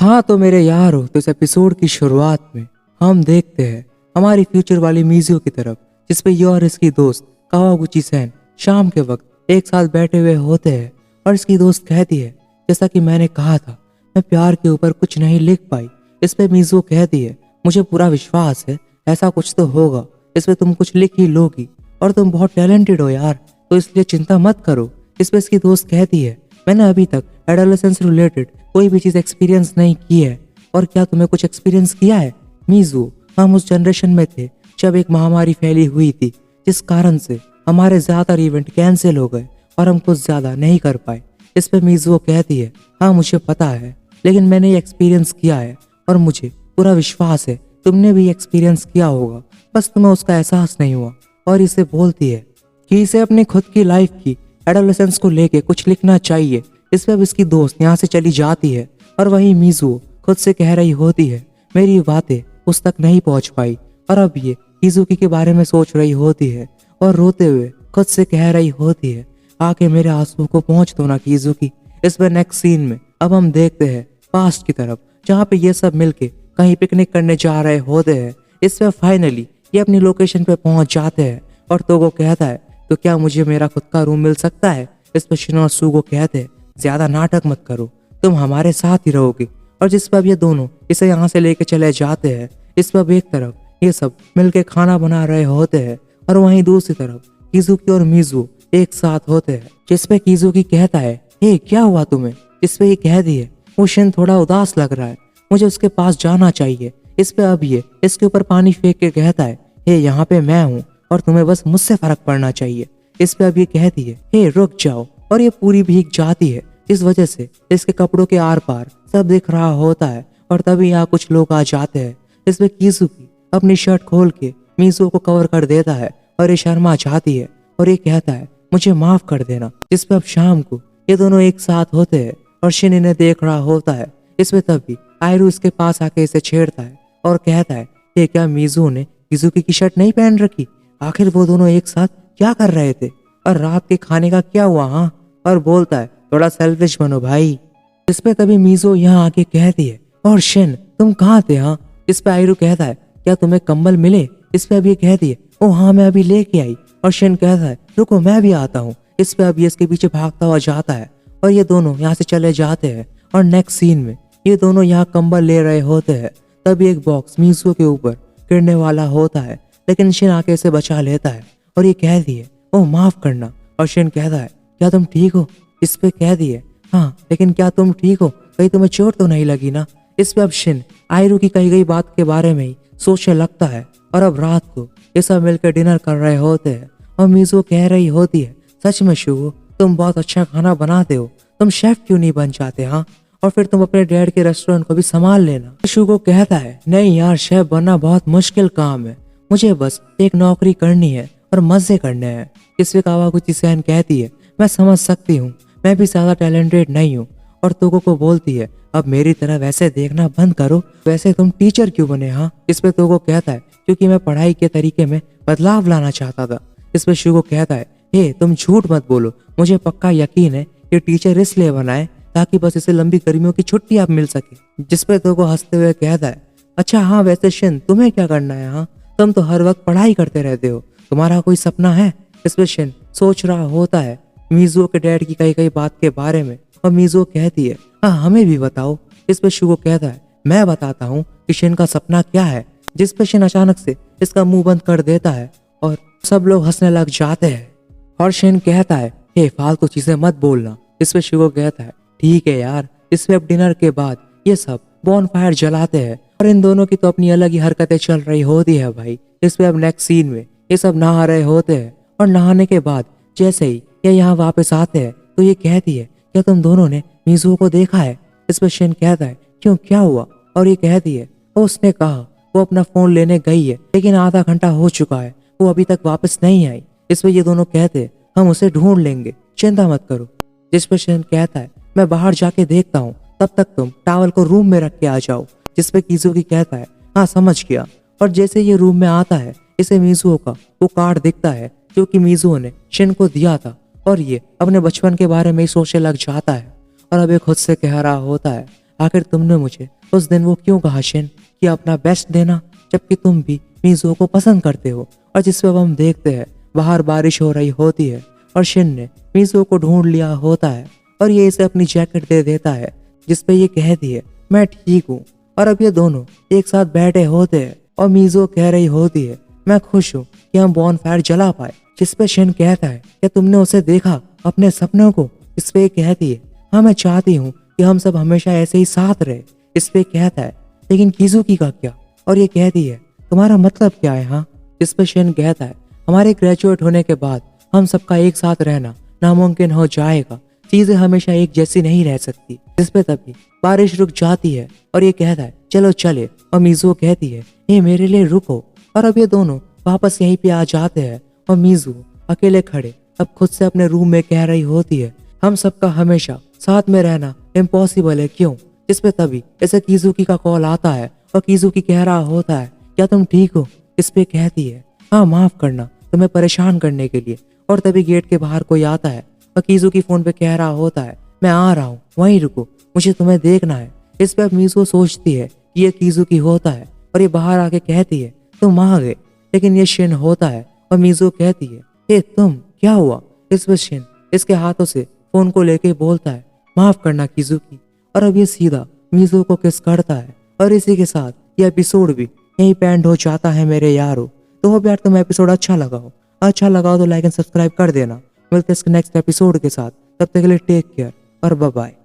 हाँ तो मेरे यार हो, तो इस एपिसोड की शुरुआत में हम देखते हैं हमारी फ्यूचर वाली मीजियो की तरफ, जिसपे ये और इसकी दोस्त कावागुची सैन शाम के वक्त एक साथ बैठे हुए होते हैं। और इसकी दोस्त कहती है, जैसा कि मैंने कहा था, मैं प्यार के ऊपर कुछ नहीं लिख पाई। इस पे मीजो कहती है, मुझे पूरा विश्वास है ऐसा कुछ तो होगा, इस पे तुम कुछ लिख ही लोगी और तुम बहुत टैलेंटेड हो यार, तो इसलिए चिंता मत करो। इस पे इसकी दोस्त कहती है, मैंने अभी तक एडोलेसेंस रिलेटेड कोई भी चीज एक्सपीरियंस नहीं की है, और क्या तुम्हें कुछ एक्सपीरियंस किया है मीजू? हम उस जनरेशन में थे जब एक महामारी फैली हुई थी, जिस कारण से हमारे ज्यादातर इवेंट कैंसिल हो गए और हम कुछ ज्यादा नहीं कर पाए। इस पे मीजू कहती है, हाँ मुझे पता है, लेकिन मैंने ये एक्सपीरियंस किया है और मुझे पूरा विश्वास है तुमने भी एक्सपीरियंस किया होगा, बस तुम्हें उसका एहसास नहीं हुआ। और इसे बोलती है कि इसे अपनी खुद की लाइफ की एडोलेसेंस को लेके कुछ लिखना चाहिए। इस पे अब इसकी दोस्त यहाँ से चली जाती है और वहीं मीजू खुद से कह रही होती है, मेरी बातें उस तक नहीं पहुंच पाई। और अब ये किजुकी के बारे में सोच रही होती है और रोते हुए खुद से कह रही होती है, आके मेरे आंसुओं को पहुंच दो ना किजुकी। इस पर नेक्स्ट सीन में अब हम देखते हैं पास्ट की तरफ, जहाँ पे ये सब मिलके कहीं पिकनिक करने जा रहे होते हैं। इस पे फाइनली ये अपनी लोकेशन पे पहुंच जाते हैं और तोगो कहता है, तो क्या मुझे मेरा खुद का रूम मिल सकता है? इस पर शिनो और सुगो कहते हैं, ज्यादा नाटक मत करो, तुम हमारे साथ ही रहोगे। और जिस पर ये दोनों इसे यहाँ से लेके चले जाते हैं। इस पर एक तरफ ये सब मिलके खाना बना रहे होते हैं और वहीं दूसरी तरफ किजुकी और मीजू एक साथ होते हैं। जिस पे किजुकी कहता है, हे क्या हुआ तुम्हें? इस पे ये कहती है, वो शिन थोड़ा उदास लग रहा है, मुझे उसके पास जाना चाहिए। इस पे अब ये इसके ऊपर पानी फेंक के कहता है, हे यहाँ पे मैं हूँ और तुम्हें बस मुझसे फर्क पड़ना चाहिए। इस पे अब ये कहती है, हे रुक जाओ, और ये पूरी भीग जाती है। इस वजह से इसके कपड़ों के आर पार सब दिख रहा होता है और तभी यहाँ कुछ लोग आ जाते हैं। इसमें किजुकी अपनी शर्ट खोल के मीजू को कवर कर देता है और ये शर्मा जाती है और ये कहता है, मुझे माफ कर देना। इस पे अब शाम को ये दोनों एक साथ होते हैं और शिन इन्हें देख रहा होता है। इसमें तभी आयरू इसके पास आके इसे छेड़ता है और कहता है, ये क्या मीजू ने किजुकी की शर्ट नहीं पहन रखी? आखिर वो दोनों एक साथ क्या कर रहे थे? और रात के खाने का क्या हुआ? हाँ, और बोलता है, थोड़ा सेल्फिश बनो भाई। इस पे तभी मीजो यहाँ आके कहती है, और शिन तुम कहाँ थे? हाँ। इस पे आयरू कहता है, क्या तुम्हें कंबल मिले? इस पे अभी कहती है, ओ हाँ मैं अभी लेके आई। और शिन कहता है, रुको मैं भी आता हूँ। इस पे अभी इसके पीछे भागता हुआ जाता है और ये दोनों यहाँ से चले जाते हैं। और नेक्स्ट सीन में ये दोनों यहाँ कंबल ले रहे होते हैं। तभी एक बॉक्स मीजो के ऊपर गिरने वाला होता है, लेकिन शिन आके इसे बचा लेता है और ये कहती है, ओ माफ करना। और शिन कहता है, क्या तुम ठीक हो? इस पे कह दिए, हाँ लेकिन क्या तुम ठीक हो? कहीं तुम्हें चोट तो नहीं लगी ना? इस पे अब शिन आयरू की कही गई बात के बारे में ही सोचने लगता है। और अब रात को ये सब मिलकर डिनर कर रहे होते हैं और मीजो कह रही होती है, सच में शुगो तुम बहुत अच्छा खाना बनाते हो, तुम शेफ क्यों नहीं बन जाते? हाँ, और फिर तुम अपने डैड के रेस्टोरेंट को भी संभाल लेना। शुगो कहता है, नहीं यार शेफ बनना बहुत मुश्किल काम है, मुझे बस एक नौकरी करनी है और मजे करने हैं। इस पे कावागुची सैन कहती है, मैं समझ सकती हूँ, मैं भी ज्यादा टैलेंटेड नहीं हूँ। और तोगो को बोलती है, अब मेरी तरह वैसे देखना बंद करो, वैसे तुम टीचर क्यों बने? हाँ। इस पे तोगो कहता है, क्योंकि मैं पढ़ाई के तरीके में बदलाव लाना चाहता था। इस पे शुगो कहता है, हे तुम झूठ मत बोलो, मुझे पक्का यकीन है ये टीचर इसलिए बनाए ताकि बस इसे लंबी गर्मियों की छुट्टी आप मिल सके। जिस पे तोगो हंसते हुए कहता है, अच्छा हाँ वैसे शिन तुम्हें क्या करना है? हाँ, तुम तो हर वक्त पढ़ाई करते रहते हो, तुम्हारा कोई सपना है? इस पे शिन सोच रहा होता है मीजो के डैड की कई बात के बारे में और मीजो कहती है, हाँ हमें भी बताओ। इस पे शुगो कहता है, मैं बताता हूँ कि शिन का सपना क्या है। जिस पे शिन अचानक से इसका मुंह बंद कर देता है और सब लोग हंसने लग जाते हैं। और शिन कहता है, हे फालतू चीजें मत बोलना। इस पे शुगो कहता है, ठीक है यार। इस पे अब डिनर के बाद ये सब बॉनफायर जलाते हैं और इन दोनों की तो अपनी अलग ही हरकतें चल रही होती है भाई। इस पे अब नेक्स्ट सीन में ये सब नहा रहे होते हैं और नहाने के बाद जैसे ही ये यहाँ वापस आते हैं तो ये कहती है, क्या तुम दोनों ने मीजू को देखा है? इस पर शिन कहता है, क्यों क्या हुआ? और ये कहती है, उसने कहा वो अपना फोन लेने गई है, लेकिन आधा घंटा हो चुका है, वो अभी तक वापस नहीं आई। इस पर ये दोनों कहते हैं, हम उसे ढूंढ लेंगे, चिंता मत करो। जिस पर शिन कहता है, मैं बाहर जाके देखता हूँ, तब तक तुम टावल को रूम में रख के आ जाओ। जिस पे किजुकी कहता है, हाँ समझ गया। और जैसे ये रूम में आता है इसे मीजुओ का वो कार्ड दिखता है जो कि मीजुओ ने शिन को दिया था और ये अपने बचपन के बारे में ही सोचने लग जाता है। और अब ये खुद से कह रहा होता है, आखिर तुमने मुझे उस दिन वो क्यों कहा शिन कि अपना बेस्ट देना, जबकि तुम भी मीजुओ को पसंद करते हो। और जिस पे अब हम देखते हैं बाहर बारिश हो रही होती है और शिन ने मीजुओ को ढूंढ लिया होता है और ये इसे अपनी जैकेट दे देता है जिसपे ये कहती है मैं ठीक हूँ। और अब ये दोनों एक साथ बैठे होते हैं और मीजुओ कह रही होती है मैं खुश हूँ कि हम बॉनफायर जला पाए। जिसपे शिन कहता है क्या तुमने उसे देखा अपने सपनों को। इस पे कहती है हाँ मैं चाहती हूँ कि हम सब हमेशा ऐसे ही साथ रहे। इस पे कहता है लेकिन किजुकी का क्या। और ये कहती है तुम्हारा मतलब क्या है। हाँ, इस पे शिन कहता है हमारे ग्रेजुएट होने के बाद हम सबका एक साथ रहना नामुमकिन हो जाएगा, चीजें हमेशा एक जैसी नहीं रह सकती। जिस पे तभी बारिश रुक जाती है और ये कहता है चलो चले। और मीजुओ कहती है ये मेरे लिए रुको। और अब ये दोनों वापस यहीं पे आ जाते हैं और मीजुओ अकेले खड़े अब खुद से अपने रूम में कह रही होती है हम सबका हमेशा साथ में रहना इम्पॉसिबल है क्यों। जिस पे तभी ऐसे किजुकी का कॉल आता है और किजुकी कह रहा होता है क्या तुम ठीक हो। इस पे कहती है हाँ माफ करना तुम्हें परेशान करने के लिए। और तभी गेट के बाहर कोई आता है और किजुकी फोन पे कह रहा होता है मैं आ रहा हूँ, वहीं रुको, मुझे तुम्हें देखना है। इस पे अब मीजुओ सोचती है कि ये किजुकी होता है और ये बाहर आके कहती है तुम आ गए। लेकिन ये शिन होता है और मीजुओ कहती है हे तुम क्या हुआ। इस पे शिन इसके हाथों से फोन को लेके बोलता है माफ करना किजुकी। और अब ये सीधा मीजुओ को किस करता है और इसी के साथ ये एपिसोड भी यहीं पे एंड हो जाता है मेरे यारों। तो होप यार तुम्हें एपिसोड अच्छा लगा हो तो लाइक एंड सब्सक्राइब कर देना। मिलते हैं इसके नेक्स्ट एपिसोड के साथ, तब तक के लिए टेक केयर और बाय बाय।